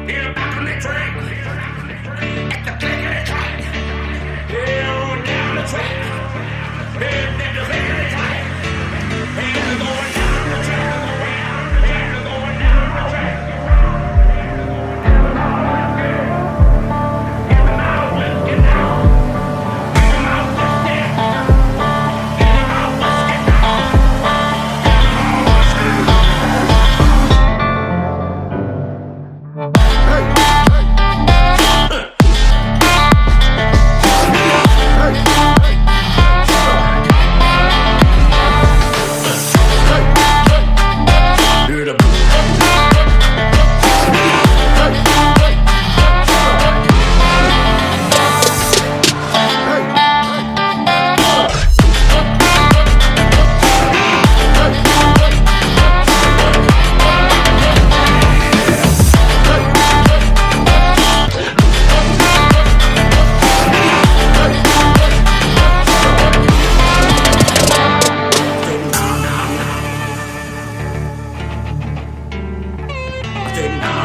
Here back on the track. At the click of the track. Here on down the track. Here at the click of the track. Here going down the track. Here going down the track. Get them out, let's get down. Get them out, let's get down. Get them out, let's get down. Get them out, let's get down.